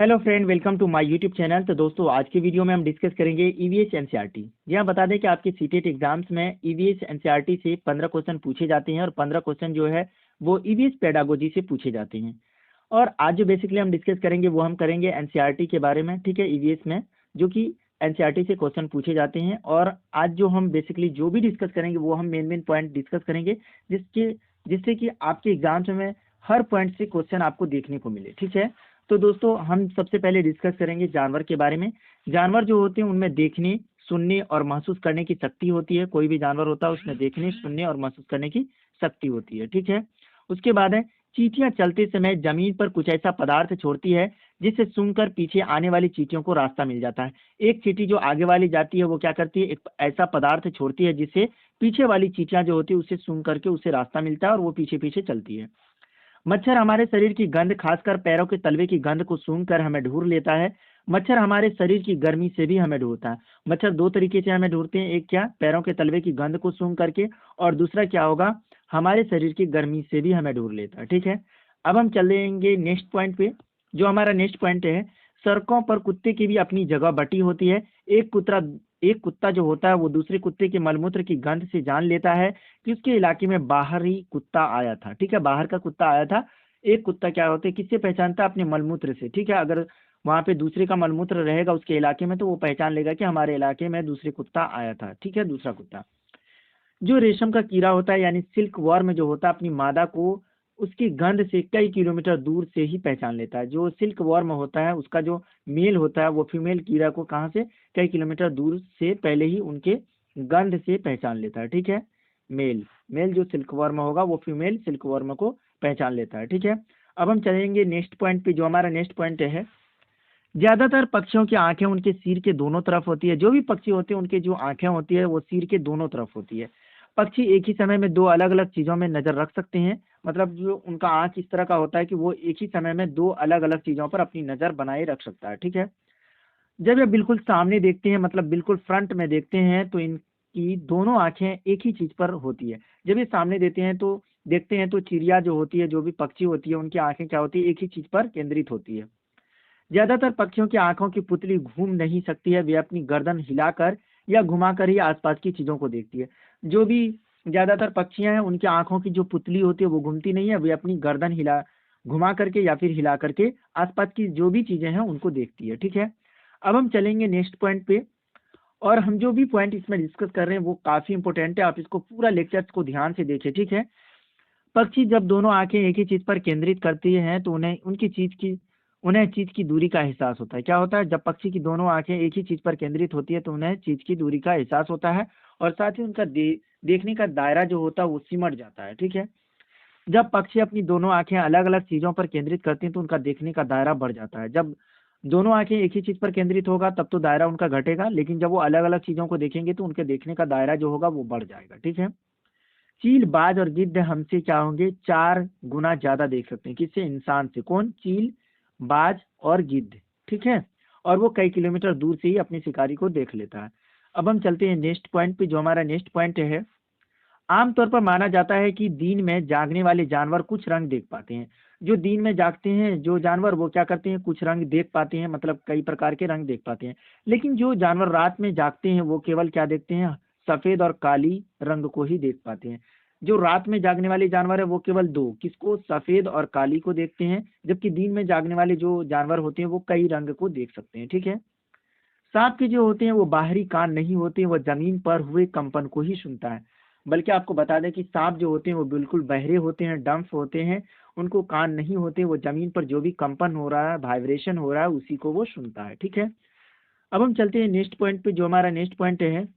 Hello friend, welcome to my YouTube channel. तो दोस्तों, आज की वीडियो में हम डिस्कस करेंगे ईवीएस एनसीईआरटी। जी हाँ, बता दें कि आपके सीटेट एग्जाम्स में ईवीएस एनसीईआरटी से 15 क्वेश्चन पूछे जाते हैं और 15 क्वेश्चन जो है वो ईवीएस पेडागोजी से पूछे जाते हैं। और आज जो बेसिकली हम डिस्कस करेंगे वो हम करेंगे एनसीईआरटी के बारे में, ठीक है, ईवीएस में जो कि एनसीईआरटी से क्वेश्चन पूछे जाते हैं। और आज जो हम बेसिकली जो भी डिस्कस करेंगे वो हम मेन पॉइंट डिस्कस करेंगे जिसके जिससे कि आपके एग्जाम्स में हर पॉइंट से क्वेश्चन आपको देखने को मिले, ठीक है। तो दोस्तों, हम सबसे पहले डिस्कस करेंगे जानवर के बारे में। जानवर जो होते हैं उनमें देखने, सुनने और महसूस करने की शक्ति होती है। कोई भी जानवर होता है उसमें देखने, सुनने और महसूस करने की शक्ति होती है, ठीक है। उसके बाद है, चींटियां चलते समय जमीन पर कुछ ऐसा पदार्थ छोड़ती है जिससे सूंघकर पीछे आने वाली चींटियों को रास्ता मिल जाता है। एक चींटी जो आगे वाली जाती है वो क्या करती है, एक ऐसा पदार्थ छोड़ती है जिससे पीछे वाली चींटियां जो होती है उसे सूंघ करके उसे रास्ता मिलता है और वो पीछे पीछे चलती है। मच्छर हमारे शरीर की गंध, खासकर पैरों के तलवे की गंध को सूंघकर हमें ढूंढ लेता है। मच्छर हमारे शरीर की गर्मी से भी हमें ढूंढता है। मच्छर दो तरीके से हमें ढूंढते हैं, एक क्या, पैरों के तलवे की गंध को सूंघ करके, और दूसरा क्या होगा, हमारे शरीर की गर्मी से भी हमें ढूंढ लेता है, ठीक है। अब हम चलेंगे नेक्स्ट पॉइंट पे। जो हमारा नेक्स्ट पॉइंट है, सड़कों पर कुत्ते की भी अपनी जगह बटी होती है। एक कुत्ता जो होता है वो दूसरे कुत्ते के मलमूत्र की गंध से जान लेता है कि उसके इलाके में बाहरी कुत्ता आया था, ठीक है, बाहर का कुत्ता आया था। एक कुत्ता क्या होता है, किससे पहचानता है, अपने मलमूत्र से, ठीक है। अगर वहां पे दूसरे का मलमूत्र रहेगा उसके इलाके में तो वो पहचान लेगा कि हमारे इलाके में दूसरे कुत्ता आया था, ठीक है, दूसरा कुत्ता। जो रेशम का कीड़ा होता है यानी सिल्क वर्म जो होता है, अपनी मादा को उसकी गंध से कई किलोमीटर दूर से ही पहचान लेता है। जो सिल्क वर्म होता है उसका जो मेल होता है वो फीमेल कीड़ा को कहाँ से, कई किलोमीटर दूर से पहले ही उनके गंध से पहचान लेता है, ठीक है। मेल मेल जो सिल्क वर्म होगा वो फीमेल सिल्क वर्म को पहचान लेता है, ठीक है। अब हम चलेंगे नेक्स्ट पॉइंट पे। जो हमारा नेक्स्ट पॉइंट है, ज्यादातर पक्षियों की आंखें उनके सिर के दोनों तरफ होती है। जो भी पक्षी होते हैं उनके जो आंखें होती है वो सिर के दोनों तरफ होती है। पक्षी एक ही समय में दो अलग अलग चीजों में नजर रख सकते हैं। मतलब जो उनका आंख इस तरह का होता है कि वो एक ही समय में दो अलग अलग चीजों पर अपनी नजर बनाए रख सकता है, ठीक है। जब ये बिल्कुल सामने देखते हैं, मतलब बिल्कुल फ्रंट में देखते हैं, तो इनकी दोनों आंखें एक ही चीज पर होती है। जब ये सामने देखते हैं तो चिड़िया जो होती है, जो भी पक्षी होती है, उनकी आंखें क्या होती है, एक ही चीज पर केंद्रित होती है। ज्यादातर पक्षियों की आंखों की पुतली घूम नहीं सकती है, वे अपनी गर्दन हिलाकर या घुमाकर ही आसपास की चीजों को देखती है। जो भी ज्यादातर पक्षियां हैं उनकी आंखों की जो पुतली होती है वो घूमती नहीं है, वे अपनी गर्दन हिला घुमा करके या फिर हिला करके आसपास की जो भी चीजें हैं उनको देखती है, ठीक है। अब हम चलेंगे नेक्स्ट पॉइंट पे। और हम जो भी पॉइंट इसमें डिस्कस कर रहे हैं वो काफी इंपॉर्टेंट है, आप इसको पूरा लेक्चर को ध्यान से देखिए, ठीक है। पक्षी जब दोनों आंखें एक ही चीज पर केंद्रित करती हैं तो उन्हें चीज की दूरी का एहसास होता है। क्या होता है, जब पक्षी की दोनों आंखें एक ही चीज पर केंद्रित होती है तो उन्हें चीज की दूरी का एहसास होता है और साथ ही उनका देखने का दायरा जो होता है वो सिमट जाता है, ठीक है। जब पक्षी अपनी दोनों आंखें अलग अलग चीजों पर केंद्रित करती हैं तो उनका देखने का दायरा बढ़ जाता है। जब दोनों आंखें एक ही चीज पर केंद्रित होगा तब तो दायरा उनका घटेगा, लेकिन जब वो अलग अलग चीजों को देखेंगे तो उनके देखने का दायरा जो होगा वो बढ़ जाएगा, ठीक है। चील, बाज और गिद्ध हमसे क्या होंगे, 4 गुना ज्यादा देख सकते हैं। किससे, इंसान से। कौन, चील, बाज और गिद्ध, ठीक है। और वो कई किलोमीटर दूर से ही अपने शिकारी को देख लेता है। अब हम चलते हैं नेक्स्ट पॉइंट पे। जो हमारा नेक्स्ट पॉइंट है, आमतौर पर माना जाता है कि दिन में जागने वाले जानवर कुछ रंग देख पाते हैं। जो दिन में जागते हैं जो जानवर वो क्या करते हैं, कुछ रंग देख पाते हैं, मतलब कई प्रकार के रंग देख पाते हैं। लेकिन जो जानवर रात में जागते हैं वो केवल क्या देखते हैं, सफेद और काली रंग को ही देख पाते हैं। जो रात में जागने वाले जानवर है वो केवल दो, किसको, सफेद और काली को देखते हैं, जबकि दिन में जागने वाले जो जानवर होते हैं वो कई रंग को देख सकते हैं, ठीक है। सांप के जो होते हैं वो बाहरी कान नहीं होते, वो जमीन पर हुए कंपन को ही सुनता है। बल्कि आपको बता दें कि सांप जो होते हैं वो बिल्कुल बहरे होते हैं, डम्फ होते हैं, उनको कान नहीं होते, वो जमीन पर जो भी कंपन हो रहा है, वाइब्रेशन हो रहा है, उसी को वो सुनता है, ठीक है। अब हम चलते हैं नेक्स्ट पॉइंट पे। जो हमारा नेक्स्ट पॉइंट है,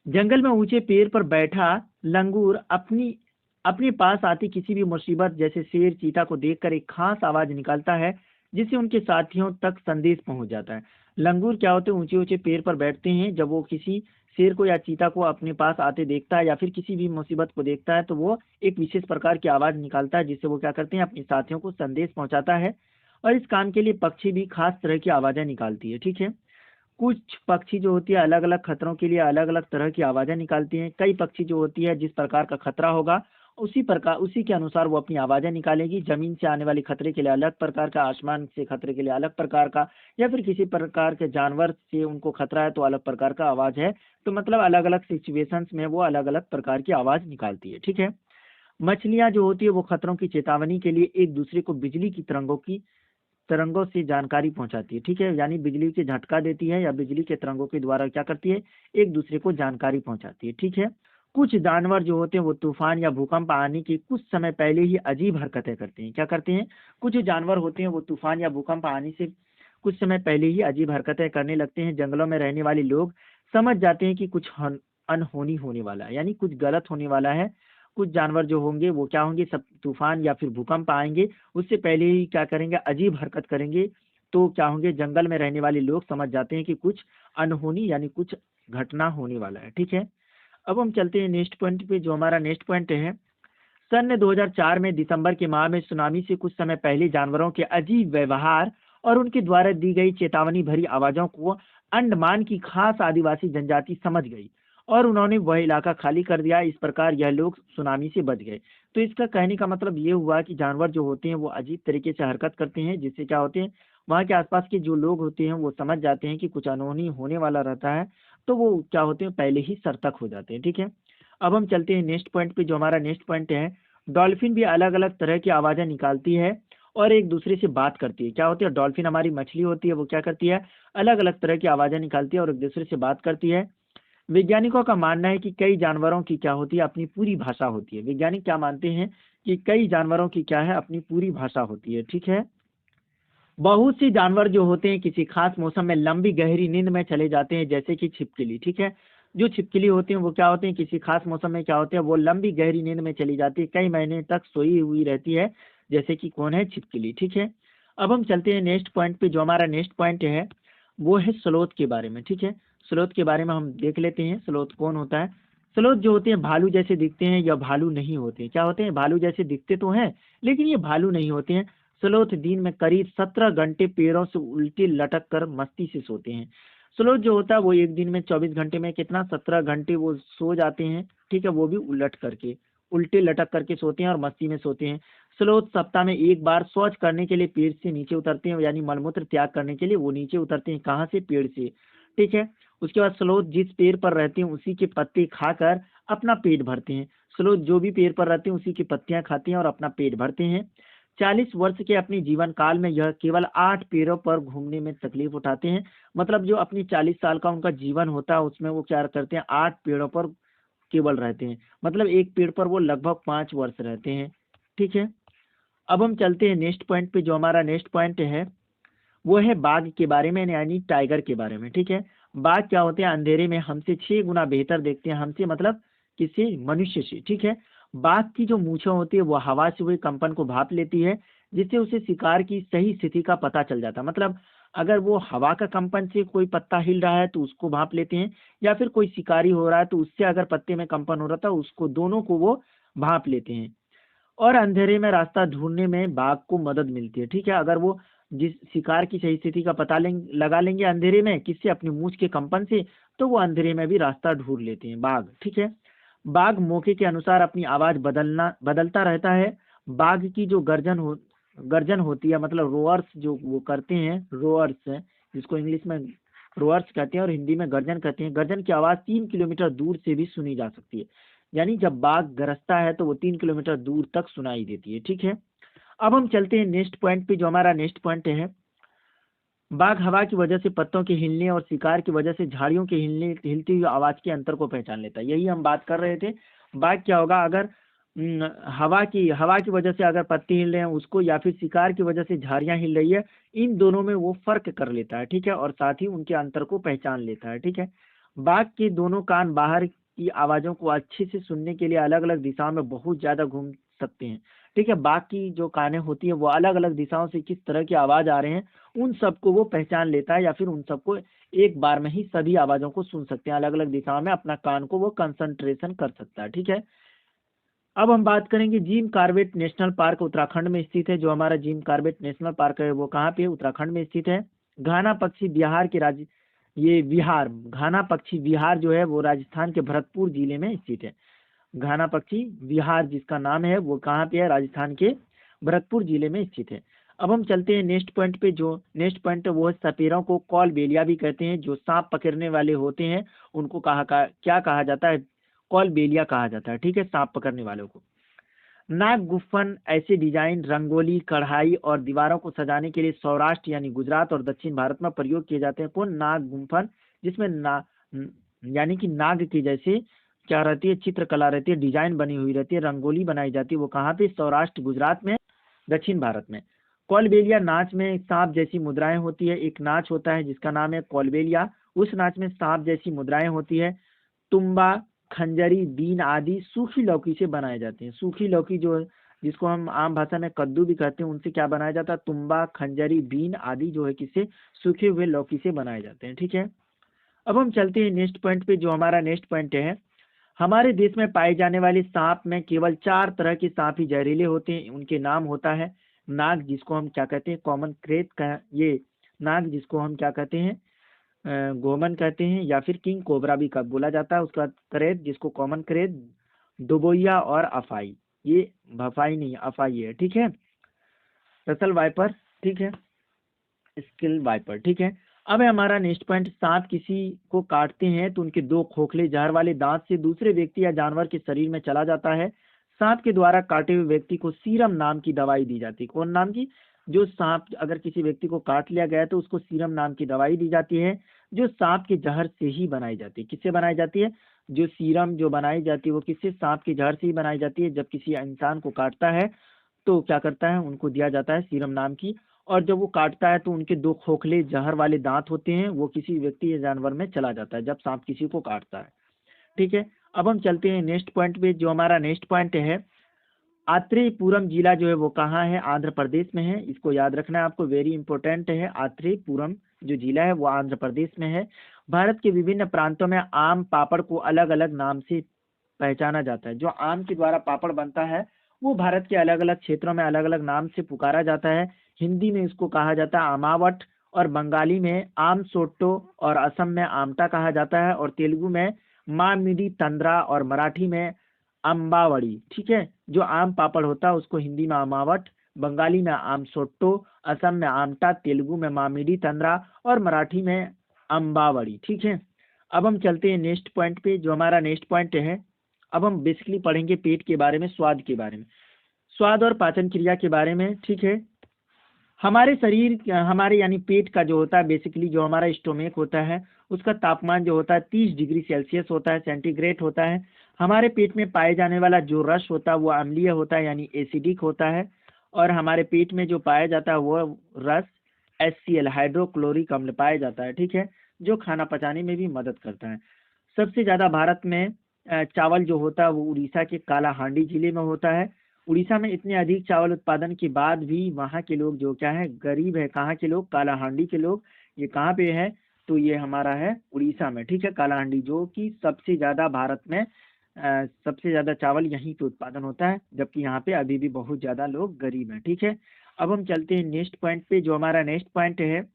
जंगल में ऊंचे पेड़ पर बैठा लंगूर अपनी अपने पास आती किसी भी मुसीबत जैसे शेर, चीता को देखकर एक खास आवाज निकालता है जिससे उनके साथियों तक संदेश पहुंच जाता है। लंगूर क्या होते हैं, ऊंचे ऊंचे पेड़ पर बैठते हैं। जब वो किसी शेर को या चीता को अपने पास आते देखता है या फिर किसी भी मुसीबत को देखता है तो वो एक विशेष प्रकार की आवाज निकालता है जिससे वो क्या करते हैं, अपने साथियों को संदेश पहुंचाता है। और इस काम के लिए पक्षी भी खास तरह की आवाजें निकालती है, ठीक है। कुछ पक्षी जो होती है अलग अलग खतरों के लिए अलग अलग तरह की आवाजें निकालती हैं। कई पक्षी जो होती है जिस प्रकार का खतरा होगा उसी के अनुसार वो अपनी आवाज़ें निकालेगी। ज़मीन से आने वाले खतरे के लिए अलग प्रकार का, आसमान से खतरे के लिए अलग प्रकार का, या फिर किसी प्रकार के जानवर से उनको खतरा है तो अलग प्रकार का आवाज़ है। तो मतलब अलग अलग सिचुएशंस में वो अलग अलग प्रकार की आवाज़ निकालती है। ठीक है। मछलियाँ जो होती है वो खतरों की चेतावनी के लिए एक दूसरे को बिजली की तरंगों से जानकारी पहुंचाती है। ठीक है, यानी बिजली के झटका देती है या बिजली के तरंगों के द्वारा क्या करती है, एक दूसरे को जानकारी पहुंचाती है। ठीक है। कुछ जानवर जो होते हैं वो तूफान या भूकंप आने के कुछ समय पहले ही अजीब हरकतें करते हैं। क्या करते हैं, कुछ जानवर होते हैं वो तूफान या भूकंप आने से कुछ समय पहले ही अजीब हरकतें करने लगते हैं। जंगलों में रहने वाले लोग समझ जाते हैं कि कुछ अनहोनी होने वाला है, यानी कुछ गलत होने वाला है। कुछ जानवर जो होंगे वो क्या होंगे, सब तूफान या फिर भूकंप आएंगे उससे पहले ही क्या करेंगे, अजीब हरकत करेंगे। तो क्या होंगे, जंगल में रहने वाले लोग समझ जाते हैं कि कुछ अनहोनी यानी कुछ घटना होने वाला है। ठीक है। अब हम चलते हैं नेक्स्ट पॉइंट पे। जो हमारा नेक्स्ट पॉइंट है, सन ने 2004 में दिसंबर के माह में सुनामी से कुछ समय पहले जानवरों के अजीब व्यवहार और उनके द्वारा दी गई चेतावनी भरी आवाजों को अंडमान की खास आदिवासी जनजाति समझ गई और उन्होंने वह इलाका खाली कर दिया। इस प्रकार यह लोग सुनामी से बच गए। तो इसका कहने का मतलब ये हुआ कि जानवर जो होते हैं वो अजीब तरीके से हरकत करते हैं, जिससे क्या होते हैं, वहाँ के आसपास के जो लोग होते हैं वो समझ जाते हैं कि कुछ अनहोनी होने वाला रहता है, तो वो क्या होते हैं, पहले ही सतर्क हो जाते हैं। ठीक है। अब हम चलते हैं नेक्स्ट पॉइंट पे। जो हमारा नेक्स्ट पॉइंट है, डॉल्फिन भी अलग अलग तरह की आवाज़ें निकालती है और एक दूसरे से बात करती है। क्या होती है, डॉल्फिन हमारी मछली होती है, वो क्या करती है, अलग अलग तरह की आवाज़ें निकालती है और एक दूसरे से बात करती है। वैज्ञानिकों का मानना है कि कई जानवरों की क्या होती है, अपनी पूरी भाषा होती है। वैज्ञानिक क्या मानते हैं कि कई जानवरों की क्या है, अपनी पूरी भाषा होती है। ठीक है। बहुत सी जानवर जो होते हैं किसी खास मौसम में लंबी गहरी नींद में चले जाते हैं, जैसे कि छिपकली। ठीक है। जो छिपकली होती हैं वो क्या होते हैं, किसी खास मौसम में क्या होते हैं, वो लंबी गहरी नींद में चली जाती है, कई महीने तक सोई हुई रहती है, जैसे कि कौन है, छिपकली। ठीक है। अब हम चलते हैं नेक्स्ट पॉइंट पे। जो हमारा नेक्स्ट पॉइंट है वो है स्लोथ के बारे में। ठीक है। स्लोथ के बारे में हम देख लेते हैं, स्लोथ कौन होता है। स्लोथ जो होते हैं भालू जैसे दिखते हैं या भालू नहीं होते। क्या होते हैं, भालू जैसे दिखते तो हैं लेकिन ये भालू नहीं होते हैं। स्लोथ दिन में करीब 17 घंटे पैरों से उल्टे लटक कर मस्ती से सोते हैं। स्लोथ जो होता है वो एक दिन में 24 घंटे में कितना, 17 घंटे वो सो जाते हैं। ठीक है, वो भी उलट करके, उल्टे लटक करके सोते हैं और मस्ती में सोते हैं। स्लोथ सप्ताह में एक बार शौच करने के लिए पेड़ से नीचे उतरते हैं, यानी मलमूत्र त्याग करने के लिए वो नीचे उतरते हैं। कहाँ से, पेड़ से। ठीक है। उसके बाद स्लोथ जिस पेड़ पर रहते हैं उसी के पत्ते खाकर अपना पेट भरते हैं। स्लोथ जो भी पेड़ पर रहते हैं उसी की पत्तियां खाते हैं और अपना पेट भरते हैं। 40 वर्ष के अपने जीवन काल में यह केवल 8 पेड़ों पर घूमने में तकलीफ उठाते हैं। मतलब जो अपनी 40 साल का उनका जीवन होता है उसमें वो क्या करते हैं, 8 पेड़ों पर केवल रहते हैं। मतलब एक पेड़ पर वो लगभग 5 वर्ष रहते हैं। ठीक है। अब हम चलते हैं नेक्स्ट पॉइंट पे। जो हमारा नेक्स्ट पॉइंट है वो है बाघ के बारे में, यानी टाइगर के बारे में। ठीक है। बाघ क्या होते हैं, अंधेरे में हमसे 6 गुना बेहतर देखते हैं। हमसे मतलब किसी मनुष्य से। ठीक है। बाघ की जो मूछें होती है वो हवा से हुए कंपन को भाप लेती है, जिससे उसे शिकार की सही स्थिति का पता चल जाता है। मतलब अगर वो हवा का कंपन से कोई पत्ता हिल रहा है तो उसको भाप लेते हैं, या फिर कोई शिकारी हो रहा है तो उससे अगर पत्ते में कंपन हो रहा था उसको, दोनों को वो भाप लेते हैं। और अंधेरे में रास्ता ढूंढने में बाघ को मदद मिलती है। ठीक है। अगर वो जिस शिकार की सही स्थिति का पता लगा लेंगे अंधेरे में, किससे, अपनी मूंछ के कंपन से, तो वो अंधेरे में भी रास्ता ढूंढ लेते हैं बाघ। ठीक है। बाघ मौके के अनुसार अपनी आवाज बदलता रहता है। बाघ की जो गर्जन होती है, मतलब रोअर्स जो वो करते हैं, रोअर्स है जिसको इंग्लिश में रोअर्स कहते हैं और हिंदी में गर्जन कहते हैं। गर्जन की आवाज 3 किलोमीटर दूर से भी सुनी जा सकती है, यानी जब बाघ गरजता है तो वो 3 किलोमीटर दूर तक सुनाई देती है। ठीक है। अब हम चलते हैं नेक्स्ट पॉइंट पे। जो हमारा नेक्स्ट पॉइंट है, बाघ हवा की वजह से पत्तों के हिलने और शिकार की वजह से झाड़ियों के हिलती हुई आवाज के अंतर को पहचान लेता है। यही हम बात कर रहे थे। बाघ क्या होगा, अगर हवा की वजह से अगर पत्ते हिल रहे हैं उसको, या फिर शिकार की वजह से झाड़ियां हिल रही है, इन दोनों में वो फर्क कर लेता है। ठीक है। और साथ ही उनके अंतर को पहचान लेता है। ठीक है। बाघ के दोनों कान बाहर की आवाजों को अच्छे से सुनने के लिए अलग अलग दिशाओं में बहुत ज्यादा घूम सकते हैं। ठीक है। बाघ की जो कानें होती है वो अलग अलग दिशाओं से किस तरह की आवाज आ रहे हैं उन सबको वो पहचान लेता है, या फिर उन सबको एक बार में ही सभी आवाजों को सुन सकते हैं। अलग अलग दिशाओं में अपना कान को वो कंसंट्रेशन कर सकता है। ठीक है। अब हम बात करेंगे Jim Corbett national park Uttarakhand में स्थित है। जो हमारा जिम कॉर्बेट नेशनल पार्क है वो कहाँ पे है, उत्तराखंड में स्थित है। घाना पक्षी बिहार के राज्य, ये विहार, घाना पक्षी विहार जो है वो राजस्थान के भरतपुर जिले में स्थित है। घाना पक्षी विहार जिसका नाम है वो कहाँ पे है, राजस्थान के भरतपुर जिले में स्थित है। अब हम चलते हैं नेक्स्ट पॉइंट पे। जो नेक्स्ट पॉइंट है वो है सपेरों को कॉलबेलिया भी कहते हैं। जो सांप पकड़ने वाले होते हैं उनको क्या कहा जाता है, कॉलबेलिया कहा जाता है। ठीक है, सांप पकड़ने वालों को। नाग गुफन ऐसे डिजाइन रंगोली, कढ़ाई और दीवारों को सजाने के लिए सौराष्ट्र यानी गुजरात और दक्षिण भारत में प्रयोग किए जाते हैं। कौन, नाग गुफन, जिसमें यानी कि नाग के जैसे क्या रहती है, चित्रकला रहती है, डिजाइन बनी हुई रहती है, रंगोली बनाई जाती है। वो कहाँ पे, सौराष्ट्र गुजरात में, दक्षिण भारत में। कॉलबेलिया नाच में सांप जैसी मुद्राएं होती है। एक नाच होता है जिसका नाम है कॉलबेलिया, उस नाच में सांप जैसी मुद्राएं होती है। तुम्बा, खंजरी, बीन आदि सूखी लौकी से बनाए जाते हैं। सूखी लौकी जो है, जिसको हम आम भाषा में कद्दू भी कहते हैं, उनसे क्या बनाया जाता है, तुम्बा, खंजरी, बीन आदि जो है किससे, सूखे हुए लौकी से बनाए जाते हैं। ठीक है, अब हम चलते हैं नेक्स्ट पॉइंट पे। जो हमारा नेक्स्ट पॉइंट है, हमारे देश में पाए जाने वाले सांप में केवल 4 तरह के सांप ही जहरीले होते हैं। उनके नाम होता है नाग, जिसको हम क्या कहते हैं, कॉमन क्रेत का, ये नाग जिसको हम क्या कहते हैं, गोमन कहते हैं, या फिर किंग कोबरा भी का बोला जाता है। उसका क्रेत जिसको कॉमन क्रेत, दुबोइया और अफाई, ये भफाई नहीं अफाई है। ठीक है, रसल वाइपर, ठीक है, स्किल वाइपर। ठीक है, अब है हमारा नेक्स्ट पॉइंट। सांप किसी को काटते हैं तो उनके 2 खोखले जहर वाले दांत से दूसरे व्यक्ति या जानवर के शरीर में चला जाता है। सांप के द्वारा काटे हुए व्यक्ति को सीरम नाम की दवाई दी जाती है। कौन नाम की, जो सांप अगर किसी व्यक्ति को काट लिया गया है तो उसको सीरम नाम की दवाई दी जाती है, जो सांप के जहर से ही बनाई जाती है। किससे बनाई जाती है, जो सीरम जो बनाई जाती है वो किससे, सांप के जहर से ही बनाई जाती है। जब किसी इंसान को काटता है तो क्या करता है, उनको दिया जाता है सीरम नाम की। और जब वो काटता है तो उनके 2 खोखले जहर वाले दांत होते हैं, वो किसी व्यक्ति या जानवर में चला जाता है जब सांप किसी को काटता है। ठीक है, अब हम चलते हैं नेक्स्ट पॉइंट पे। जो हमारा नेक्स्ट पॉइंट है, आत्रेयपुरम जिला जो है वो कहाँ है, आंध्र प्रदेश में है। इसको याद रखना है आपको, वेरी इंपॉर्टेंट है। आत्रेयपुरम जो जिला है वो आंध्र प्रदेश में है। भारत के विभिन्न प्रांतों में आम पापड़ को अलग अलग नाम से पहचाना जाता है। जो आम के द्वारा पापड़ बनता है वो भारत के अलग अलग क्षेत्रों में अलग अलग नाम से पुकारा जाता है। हिंदी में इसको कहा जाता है आमावट, और बंगाली में आम सोट्टो, और असम में आमटा कहा जाता है, और तेलुगु में मामिडी तंद्रा, और मराठी में अम्बावड़ी। ठीक है, जो आम पापड़ होता है उसको हिंदी में आमावट, बंगाली में आम सोट्टो, असम में आमटा, तेलुगु में मामिडी तंद्रा, और मराठी में अम्बावड़ी। ठीक है, अब हम चलते हैं नेक्स्ट पॉइंट पे। जो हमारा नेक्स्ट पॉइंट है, अब हम बेसिकली पढ़ेंगे पेट के बारे में, स्वाद के बारे में, स्वाद और पाचन क्रिया के बारे में। ठीक है, हमारे शरीर, हमारे यानी पेट का जो होता है, बेसिकली जो हमारा स्टोमेक होता है उसका तापमान जो होता है 30 डिग्री सेल्सियस होता है, सेंटीग्रेड होता है। हमारे पेट में पाए जाने वाला जो रस होता है वो अम्लीय होता है, यानी एसिडिक होता है। और हमारे पेट में जो पाया जाता है वो रस HCl, हाइड्रोक्लोरिक अम्ल पाया जाता है। ठीक है, जो खाना पचाने में भी मदद करता है। सबसे ज़्यादा भारत में चावल जो होता है वो उड़ीसा के कालाहांडी जिले में होता है। उड़ीसा में इतने अधिक चावल उत्पादन के बाद भी वहाँ के लोग जो क्या है, गरीब है। कहाँ के लोग, कालाहांडी के लोग। ये कहाँ पे है, तो ये हमारा है उड़ीसा में। ठीक है, कालाहांडी, जो कि सबसे ज़्यादा भारत में सबसे ज़्यादा चावल यहीं पे उत्पादन होता है, जबकि यहाँ पे अभी भी बहुत ज़्यादा लोग गरीब हैं। ठीक है, अब हम चलते हैं नेक्स्ट पॉइंट पे। जो हमारा नेक्स्ट पॉइंट है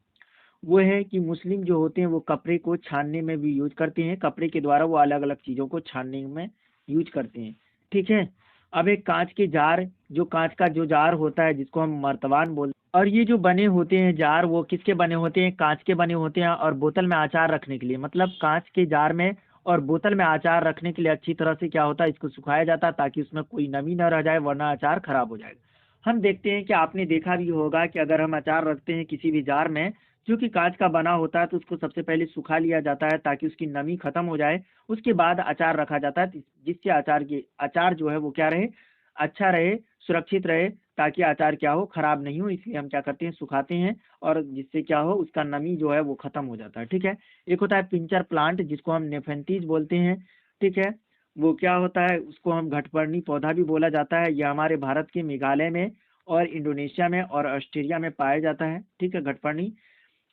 वो है कि मुस्लिम जो होते हैं वो कपड़े को छानने में भी यूज करते हैं। कपड़े के द्वारा वो अलग अलग चीज़ों को छानने में यूज करते हैं। ठीक है, अब एक कांच के जार, जो कांच का जो जार होता है जिसको हम मर्तबान बोलते हैं, और ये जो बने होते हैं जार वो किसके बने होते हैं, कांच के बने होते हैं। और बोतल में अचार रखने के लिए, मतलब कांच के जार में और बोतल में अचार रखने के लिए अच्छी तरह से क्या होता है, इसको सुखाया जाता है ताकि उसमें कोई नमी न रह जाए, वरना अचार खराब हो जाएगा। हम देखते हैं कि आपने देखा भी होगा कि अगर हम अचार रखते हैं किसी भी जार में जो कि कांच का बना होता है तो उसको सबसे पहले सुखा लिया जाता है ताकि उसकी नमी खत्म हो जाए। उसके बाद अचार रखा जाता है, जिससे अचार जो है वो क्या रहे, अच्छा रहे, सुरक्षित रहे, ताकि अचार क्या हो, खराब नहीं हो। इसलिए हम क्या करते हैं, सुखाते हैं, और जिससे क्या हो, उसका नमी जो है वो खत्म हो जाता है। ठीक है, एक होता है पिंचर प्लांट जिसको हम नेफेंथीज बोलते हैं। ठीक है, वो क्या होता है, उसको हम घटपर्णी पौधा भी बोला जाता है। यह हमारे भारत के मेघालय में और इंडोनेशिया में और ऑस्ट्रेलिया में पाया जाता है। ठीक है, घटपर्णी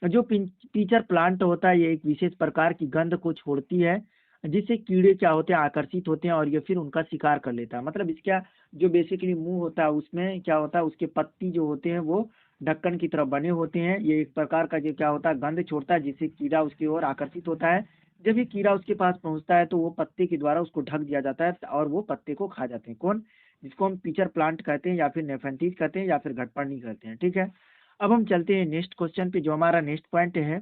जो पीचर प्लांट होता है ये एक विशेष प्रकार की गंध को छोड़ती है, जिससे कीड़े क्या होते हैं, आकर्षित होते हैं और ये फिर उनका शिकार कर लेता है। मतलब इसका जो बेसिकली मुंह होता है उसमें क्या होता है, उसके पत्ती जो होते हैं वो ढक्कन की तरफ बने होते हैं। ये एक प्रकार का जो क्या होता है, गंध छोड़ता है, जिससे कीड़ा उसकी ओर आकर्षित होता है। जब ये कीड़ा उसके पास पहुंचता है तो वो पत्ते के द्वारा उसको ढक दिया जाता है और वो पत्ते को खा जाते हैं। कौन? जिसको हम पिचर प्लांट कहते हैं या फिर नेफेंथिस कहते हैं या फिर घटपर्णी कहते हैं। ठीक है, अब हम चलते हैं नेक्स्ट क्वेश्चन पे, जो हमारा नेक्स्ट पॉइंट है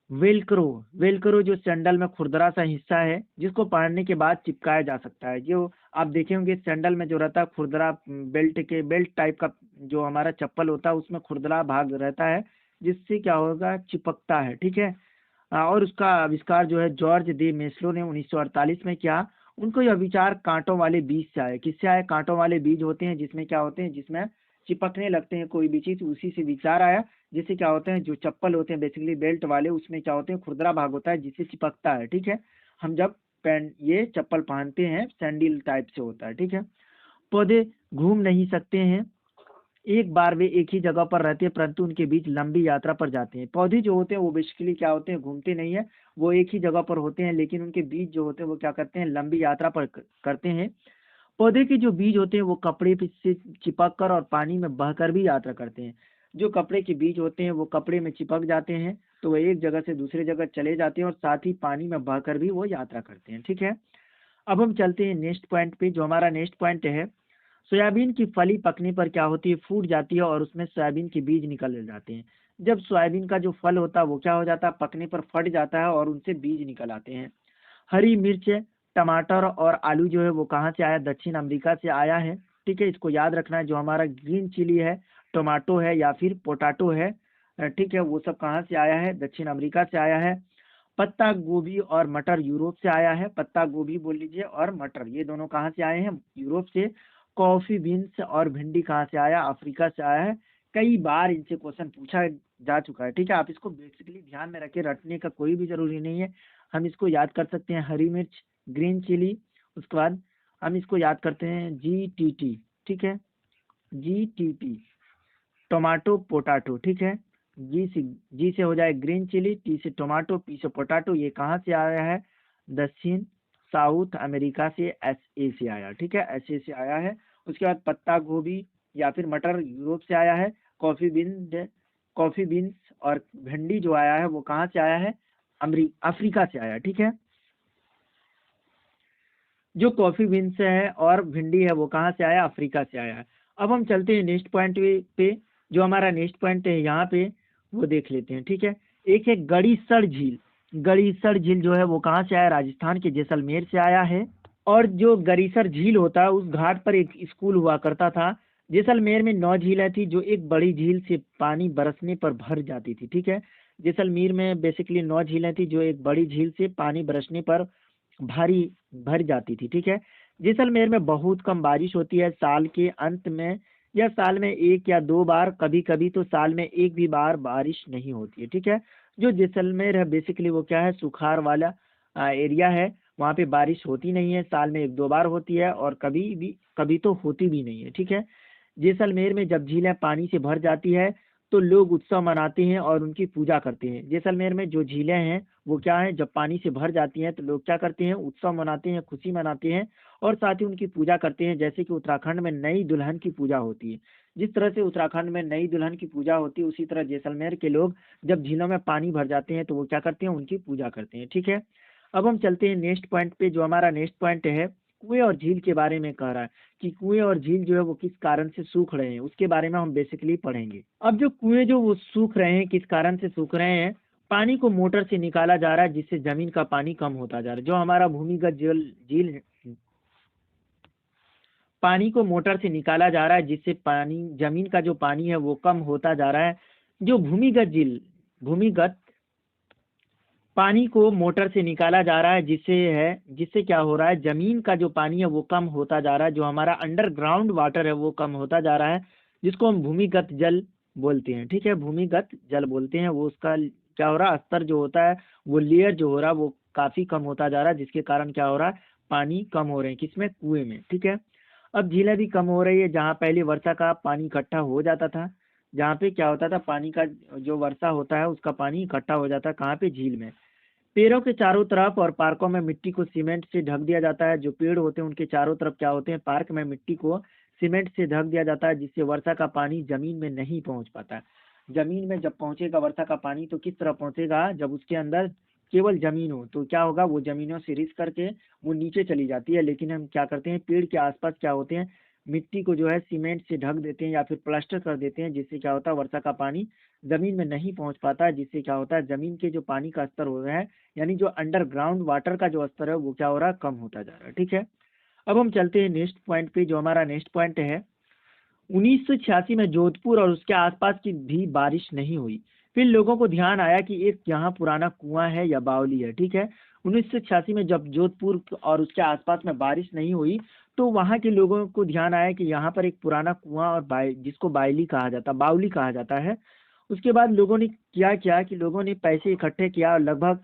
वेलक्रो। वेलक्रो जो सैंडल में खुरदरा सा हिस्सा है जिसको पहनने के बाद चिपकाया जा सकता है। जो आप देखे होंगे सैंडल में जो रहता है खुरदरा, बेल्ट टाइप का जो हमारा चप्पल होता है उसमें खुरदरा भाग रहता है जिससे क्या होगा, चिपकता है। ठीक है, और उसका आविष्कार जो है जॉर्ज दे मेस्लो ने 1948 में किया। उनको यह विचार कांटों वाले बीज से आया। किससे आया? कांटों वाले बीज होते हैं जिसमें क्या होते हैं, जिसमें चिपकने लगते हैं कोई भी चीज, उसी से विचार आया। जिससे क्या होते हैं, जो चप्पल होते हैं बेसिकली बेल्ट वाले, उसमें क्या होते हैं, खुरदरा भाग होता है जिससे चिपकता है। ठीक है, हम जब ये चप्पल पहनते हैं सैंडल टाइप से होता है। ठीक है, पौधे घूम नहीं सकते हैं, एक बार वे एक ही जगह पर रहते हैं परंतु उनके बीच लंबी यात्रा पर जाते हैं। पौधे जो होते हैं वो बेसिकली क्या होते हैं, घूमते नहीं है, वो एक ही जगह पर होते हैं, लेकिन उनके बीज जो होते हैं वो क्या करते हैं, लंबी यात्रा पर करते हैं। पौधे के जो बीज होते हैं वो कपड़े पे से चिपक कर और पानी में बहकर भी यात्रा करते हैं। जो कपड़े के बीज होते हैं वो कपड़े में चिपक जाते हैं तो वह एक जगह से दूसरे जगह चले जाते हैं और साथ ही पानी में बहकर भी वो यात्रा करते हैं। ठीक है, अब हम चलते हैं नेक्स्ट पॉइंट पे, जो हमारा नेक्स्ट पॉइंट है सोयाबीन की फली पकने पर क्या होती है, फूट जाती है और उसमें सोयाबीन के बीज निकल जाते हैं। जब सोयाबीन का जो फल होता है वो क्या हो जाता है, पकने पर फट जाता है और उनसे बीज निकल आते हैं। हरी मिर्च, टमाटर और आलू जो है वो कहाँ से आया, दक्षिण अमेरिका से आया है। ठीक है, इसको याद रखना है। जो हमारा ग्रीन चिली है, टोमेटो है या फिर पोटैटो है, ठीक है, वो सब कहाँ से आया है, दक्षिण अमेरिका से आया है। पत्ता गोभी और मटर यूरोप से आया है। पत्ता गोभी बोल लीजिए और मटर, ये दोनों कहाँ से आए हैं, यूरोप से। कॉफी बीन्स और भिंडी कहाँ से आया, अफ्रीका से आया है। कई बार इनसे क्वेश्चन पूछा जा चुका है। ठीक है, आप इसको बेसिकली ध्यान में रखे, रटने का कोई भी जरूरी नहीं है। हम इसको याद कर सकते हैं, हरी मिर्च, ग्रीन चिली, उसके बाद हम इसको याद करते हैं GTT। ठीक है, GTT, टोमेटो पोटैटो। ठीक है, जी से हो जाए ग्रीन चिली, टी से टोमेटो, पी से पोटैटो। ये कहाँ से आया है, दक्षिण साउथ अमेरिका से, SA से आया। ठीक है, SA से आया है। उसके बाद पत्ता गोभी या फिर मटर यूरोप से आया है। कॉफी बीन्स और भिंडी जो आया है वो कहाँ से आया है, अफ्रीका से आया। ठीक है, जो कॉफी बीन्स है और भिंडी है वो कहाँ से आया, अफ्रीका से आया है। अब हम चलते हैं नेक्स्ट पॉइंट पे, जो हमारा नेक्स्ट पॉइंट है यहाँ पे वो देख लेते हैं। ठीक है, एक है गड़ीसर झील। गड़ीसर झील जो है वो कहाँ से आया, राजस्थान के जैसलमेर से आया है। और जो गरीसर झील होता है उस घाट पर एक स्कूल हुआ करता था। जैसलमेर में 9 झीलें थी जो एक बड़ी झील से पानी बरसने पर भर जाती थी। ठीक है, जैसलमेर में बेसिकली 9 झीलें थी जो एक बड़ी झील से पानी बरसने पर भारी भर जाती थी। ठीक है, जैसलमेर में बहुत कम बारिश होती है साल के अंत में, या साल में 1 या 2 बार, कभी कभी तो साल में 1 भी बार बारिश नहीं होती है। ठीक है, जो जैसलमेर है बेसिकली वो क्या है, सुखाड़ वाला एरिया है। वहाँ पे बारिश होती नहीं है, साल में 1-2 बार होती है और कभी तो होती भी नहीं है। ठीक है, जैसलमेर में जब झीलें पानी से भर जाती है तो लोग उत्सव मनाते हैं और उनकी पूजा करते हैं। जैसलमेर में जो झीलें हैं वो क्या है, जब पानी से भर जाती हैं तो लोग क्या करते हैं, उत्सव मनाते हैं, खुशी मनाते हैं और साथ ही उनकी पूजा करते हैं। जैसे कि उत्तराखंड में नई दुल्हन की पूजा होती है, जिस तरह से उत्तराखंड में नई दुल्हन की पूजा होती है उसी तरह जैसलमेर के लोग जब झीलों में पानी भर जाते हैं तो वो क्या करते हैं, उनकी पूजा करते हैं। ठीक है, अब हम चलते हैं नेक्स्ट पॉइंट पे, जो हमारा नेक्स्ट पॉइंट है कुएं और झील के बारे में कह रहा है कि कुएं और झील जो है वो किस कारण से सूख रहे हैं, उसके बारे में हम बेसिकली पढ़ेंगे। अब जो कुएं जो वो सूख रहे हैं, किस कारण से सूख रहे हैं, पानी को मोटर से निकाला जा रहा है जिससे जमीन का पानी कम होता जा रहा है। जो हमारा भूमिगत जल झील है, पानी को मोटर से निकाला जा रहा है जिससे पानी, जमीन का जो पानी है वो कम होता जा रहा है। जो भूमिगत पानी को मोटर से निकाला जा रहा है जिससे क्या हो रहा है, जमीन का जो पानी है वो कम होता जा रहा है। जो हमारा अंडरग्राउंड वाटर है वो कम होता जा रहा है, जिसको हम भूमिगत जल बोलते हैं। ठीक है, भूमिगत जल बोलते हैं। वो उसका क्या हो रहा है, स्तर जो होता है, वो लेयर जो हो रहा है वो काफी कम होता जा रहा है, जिसके कारण क्या हो रहा है, पानी कम हो रहे हैं, किसमें, कुएं में। ठीक है, अब झीलें भी कम हो रही है। जहाँ पहले वर्षा का पानी इकट्ठा हो जाता था, जहाँ पे क्या होता था, पानी का जो वर्षा होता है उसका पानी इकट्ठा हो जाता है, कहाँ पे, झील में। पेड़ों के चारों तरफ और पार्कों में मिट्टी को सीमेंट से ढक दिया जाता है। जो पेड़ होते हैं उनके चारों तरफ क्या होते हैं, पार्क में मिट्टी को सीमेंट से ढक दिया जाता है जिससे वर्षा का पानी जमीन में नहीं पहुंच पाता। जमीन में जब पहुंचेगा वर्षा का पानी तो किस तरह पहुंचेगा, जब उसके अंदर केवल जमीन हो तो क्या होगा, वो जमीनों से रिस करके वो नीचे चली जाती है। लेकिन हम क्या करते हैं, पेड़ के आसपास क्या होते हैं, मिट्टी को जो है सीमेंट से ढक देते हैं या फिर प्लास्टर कर देते हैं, जिससे क्या होता है वर्षा का पानी जमीन में नहीं पहुंच पाता है, जिससे क्या होता है जमीन के जो पानी का स्तर हो रहा है, यानी जो अंडरग्राउंड वाटर का जो स्तर है वो क्या हो रहा है, कम होता जा रहा है। ठीक है, अब हम चलते हैं नेक्स्ट पॉइंट पे। जो हमारा नेक्स्ट पॉइंट है, 1986 में जोधपुर और उसके आसपास की भी बारिश नहीं हुई। फिर लोगों को ध्यान आया कि एक यहाँ पुराना कुआं है या बावली है। ठीक है, 1986 में जब जोधपुर और उसके आसपास में बारिश नहीं हुई तो वहाँ के लोगों को ध्यान आया कि यहाँ पर एक पुराना कुआं और जिसको बावली कहा जाता है। उसके बाद लोगों ने क्या कि लोगों ने पैसे इकट्ठे किया और लगभग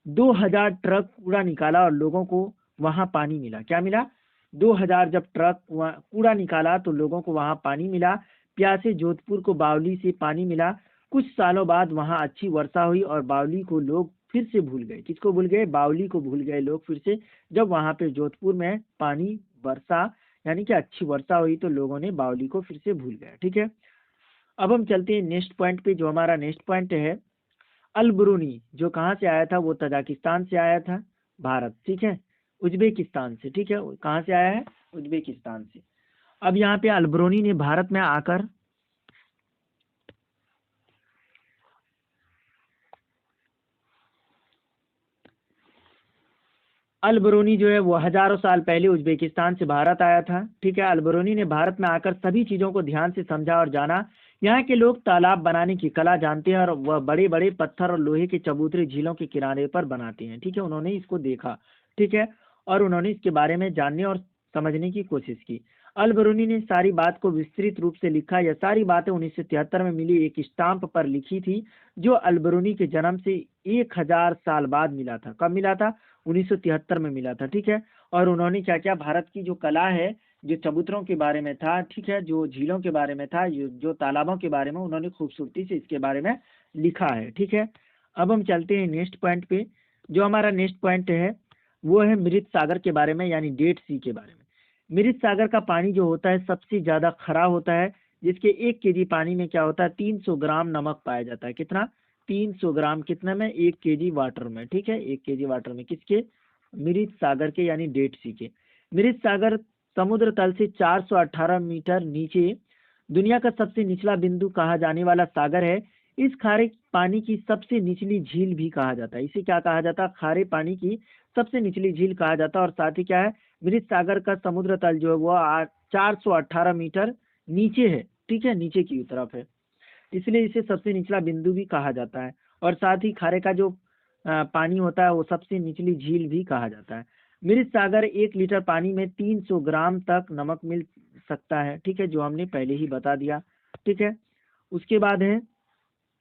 2000 ट्रक कूड़ा निकाला और लोगों को वहाँ पानी मिला। क्या मिला, 2000 जब ट्रक कूड़ा निकाला तो लोगों को वहां पानी मिला। प्यासे जोधपुर को बावली से पानी मिला। कुछ सालों बाद वहां अच्छी वर्षा हुई और बावली को लोग फिर से भूल गए। किसको भूल गए, बावली को भूल गए लोग फिर से। जब वहां पे जोधपुर में पानी वर्षा यानी कि अच्छी वर्षा हुई तो लोगों ने बावली को फिर से भूल गया। ठीक है, अब हम चलते हैं नेक्स्ट पॉइंट पे। जो हमारा नेक्स्ट पॉइंट है, अलबरूनी जो कहाँ से आया था, वो तजाकिस्तान से आया था भारत। ठीक है, उज्बेकिस्तान से। ठीक है, कहाँ से आया है, उज्बेकिस्तान से। अब यहाँ पे अलबरूनी ने भारत में आकर अलबरूनी जो है वो हजारों साल पहले उज्बेकिस्तान से भारत आया था। ठीक है, अलबरूनी ने भारत में आकर सभी चीजों को ध्यान से समझा और जाना। यहाँ के लोग तालाब बनाने की कला जानते हैं और वह बड़े बड़े पत्थर और लोहे के चबूतरे झीलों के किनारे पर बनाते हैं। ठीक है, उन्होंने इसको देखा। ठीक है, और उन्होंने इसके बारे में जानने और समझने की कोशिश की। अलबरूनी ने सारी बात को विस्तृत रूप से लिखा। यह सारी बातें 1973 में मिली एक स्टाम्प पर लिखी थी, जो अलबरूनी के जन्म से 1000 साल बाद मिला था। कब मिला था, 1973 में मिला था। ठीक है, और उन्होंने क्या क्या, भारत की जो कला है, जो चबूतरों के बारे में था, ठीक है, जो झीलों के बारे में था, जो तालाबों के बारे में, उन्होंने खूबसूरती से इसके बारे में लिखा है। ठीक है, अब हम चलते हैं नेक्स्ट पॉइंट पे। जो हमारा नेक्स्ट पॉइंट है वो है मृत सागर के बारे में, यानी डेड सी के बारे में। मृत सागर का पानी जो होता है सबसे ज्यादा खरा होता है, जिसके 1 केजी पानी में क्या होता है, 300 ग्राम नमक पाया जाता है। कितना, 300 ग्राम कितना में, 1 केजी वाटर में। ठीक है, 1 केजी वाटर में, किसके, मृत सागर के यानी डेड सी के। मृत सागर समुद्र तल से 418 मीटर नीचे दुनिया का सबसे निचला बिंदु कहा जाने वाला सागर है। इस खारे पानी की सबसे निचली झील भी कहा जाता है। इसे क्या कहा जाता है, खारे पानी की सबसे निचली झील कहा जाता है। और साथ ही क्या है, मृत सागर का समुद्र तल जो है वो 418 मीटर नीचे है। ठीक है, नीचे की तरफ है, इसलिए इसे सबसे निचला बिंदु भी कहा जाता है। और साथ ही खारे का जो पानी होता है वो सबसे निचली झील भी कहा जाता है। मृत सागर 1 लीटर पानी में 300 ग्राम तक नमक मिल सकता है। ठीक है, जो हमने पहले ही बता दिया। ठीक है, उसके बाद है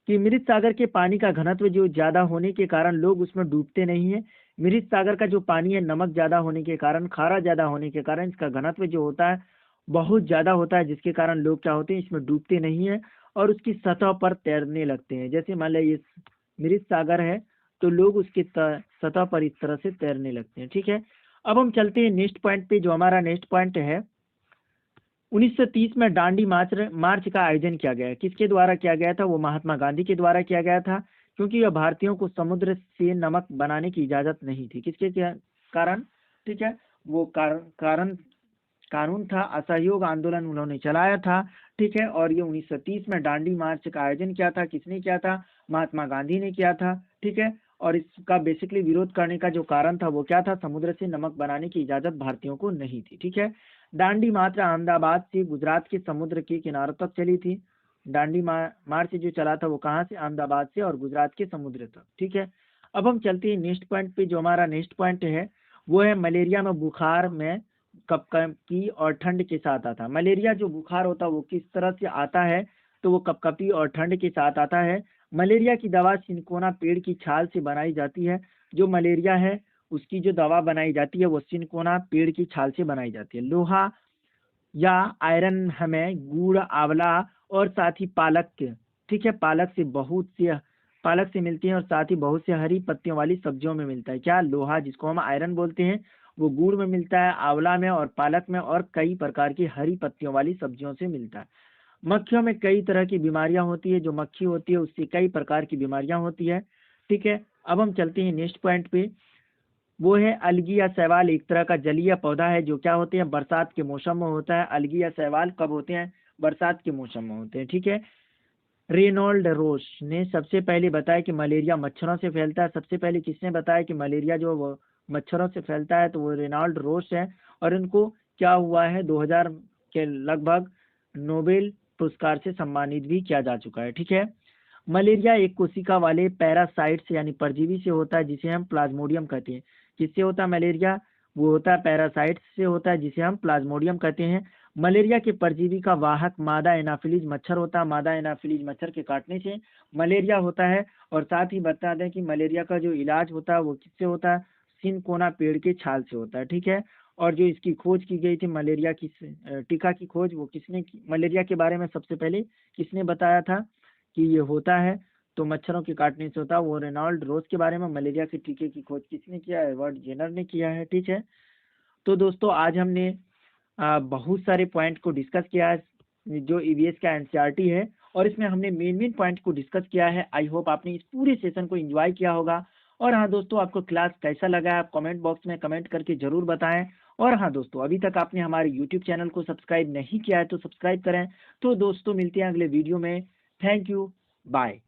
कि मृत सागर के पानी का घनत्व जो ज्यादा होने के कारण लोग उसमें डूबते नहीं है। मृत सागर का जो पानी है, नमक ज्यादा होने के कारण, खारा ज्यादा होने के कारण इसका घनत्व जो होता है बहुत ज्यादा होता है, जिसके कारण लोग क्या होते हैं, इसमें डूबते नहीं है और उसकी सतह पर तैरने लगते हैं। जैसे मान लिया ये मृत सागर है तो लोग उसकी सतह पर इस तरह से तैरने लगते हैं। ठीक है, अब हम चलते हैं नेक्स्ट पॉइंट पे। जो हमारा नेक्स्ट पॉइंट है, 1930 में दांडी मार्च का आयोजन किया गया। किसके द्वारा किया गया था, वो महात्मा गांधी के द्वारा किया गया था, क्योंकि यह भारतीयों को समुद्र से नमक बनाने की इजाजत नहीं थी। किसके कारण, ठीक है, वो कारण कानून था, असहयोग आंदोलन उन्होंने चलाया था। ठीक है, और ये 1930 में दांडी मार्च का आयोजन किया था। किसने किया था, महात्मा गांधी ने किया था। ठीक है, और इसका बेसिकली विरोध करने का जो कारण था वो क्या था, समुद्र से नमक बनाने की इजाजत भारतीयों को नहीं थी। ठीक है, दांडी मार्च अहमदाबाद से गुजरात के समुद्र के किनारों तक चली थी। दांडी मार्च जो चला था वो कहाँ से, अहमदाबाद से और गुजरात के समुद्र तक। ठीक है, अब हम चलते हैं नेक्स्ट पॉइंट पे। जो हमारा नेक्स्ट पॉइंट है वो है मलेरिया में बुखार में कपकपी और ठंड के साथ आता है। मलेरिया जो बुखार होता है वो किस तरह से आता है, तो वो कपकपी और ठंड के साथ आता है। मलेरिया की दवा सिनकोना पेड़ की छाल से बनाई जाती है। जो मलेरिया है उसकी जो दवा बनाई जाती है वो सिनकोना पेड़ की छाल से बनाई जाती है। लोहा या आयरन हमें गुड़, आंवला और साथ ही पालक के, ठीक है, पालक से मिलती है और साथ ही बहुत से हरी पत्तियों वाली सब्जियों में मिलता है। क्या, लोहा जिसको हम आयरन बोलते हैं वो गुड़ में मिलता है, आंवला में और पालक में, और कई प्रकार की हरी पत्तियों वाली सब्जियों से मिलता है। मक्खियों में कई तरह की बीमारियां होती है। जो मक्खी होती है उससे कई प्रकार की बीमारियां होती है। ठीक है, अब हम चलते हैं नेक्स्ट पॉइंट पे, वो है अलगी या शैवाल। एक तरह का जलीय पौधा है जो क्या होते हैं, बरसात के मौसम में होता है। अलगी या शैवाल कब होते हैं, बरसात के मौसम में होते हैं, ठीक है। रेनॉल्ड रोस ने सबसे पहले बताया कि मलेरिया मच्छरों से फैलता है। सबसे पहले किसने बताया कि मलेरिया जो वो मच्छरों से फैलता है, तो वो रेनॉल्ड रोस है। और इनको क्या हुआ है, 2000 के लगभग नोबेल पुरस्कार से सम्मानित भी किया जा चुका है, ठीक है। मलेरिया एक कोशिका वाले पैरासाइट से यानी परजीवी से होता है, जिसे हम प्लाज्मोडियम कहते हैं। किससे होता है मलेरिया, वो होता है पैरासाइट से होता है, जिसे हम प्लाज्मोडियम कहते हैं। मलेरिया के परजीवी का वाहक मादा एनाफिलीज मच्छर होता है। मादा एनाफिलीज मच्छर के काटने से मलेरिया होता है। और साथ ही बता दें कि मलेरिया का जो इलाज होता है वो किससे होता है, सिनकोना पेड़ के छाल से होता है, ठीक है। और जो इसकी खोज की गई थी मलेरिया की टीका की खोज, वो किसने की, मलेरिया के बारे में सबसे पहले किसने बताया था कि ये होता है, तो मच्छरों के काटने से होता है, वो रेनॉल्ड रोज के बारे में। मलेरिया के टीके की खोज किसने किया है, एडवर्ड जेनर ने किया है, ठीक है। तो दोस्तों आज हमने बहुत सारे पॉइंट को डिस्कस किया है जो ईवीएस का एनसीईआरटी है, और इसमें हमने मेन पॉइंट को डिस्कस किया है। आई होप आपने इस पूरे सेशन को एंजॉय किया होगा। और हाँ दोस्तों, आपको क्लास कैसा लगा है आप कमेंट बॉक्स में कमेंट करके जरूर बताएं। और हाँ दोस्तों, अभी तक आपने हमारे यूट्यूब चैनल को सब्सक्राइब नहीं किया है तो सब्सक्राइब करें। तो दोस्तों मिलते हैं अगले वीडियो में। Thank you, bye.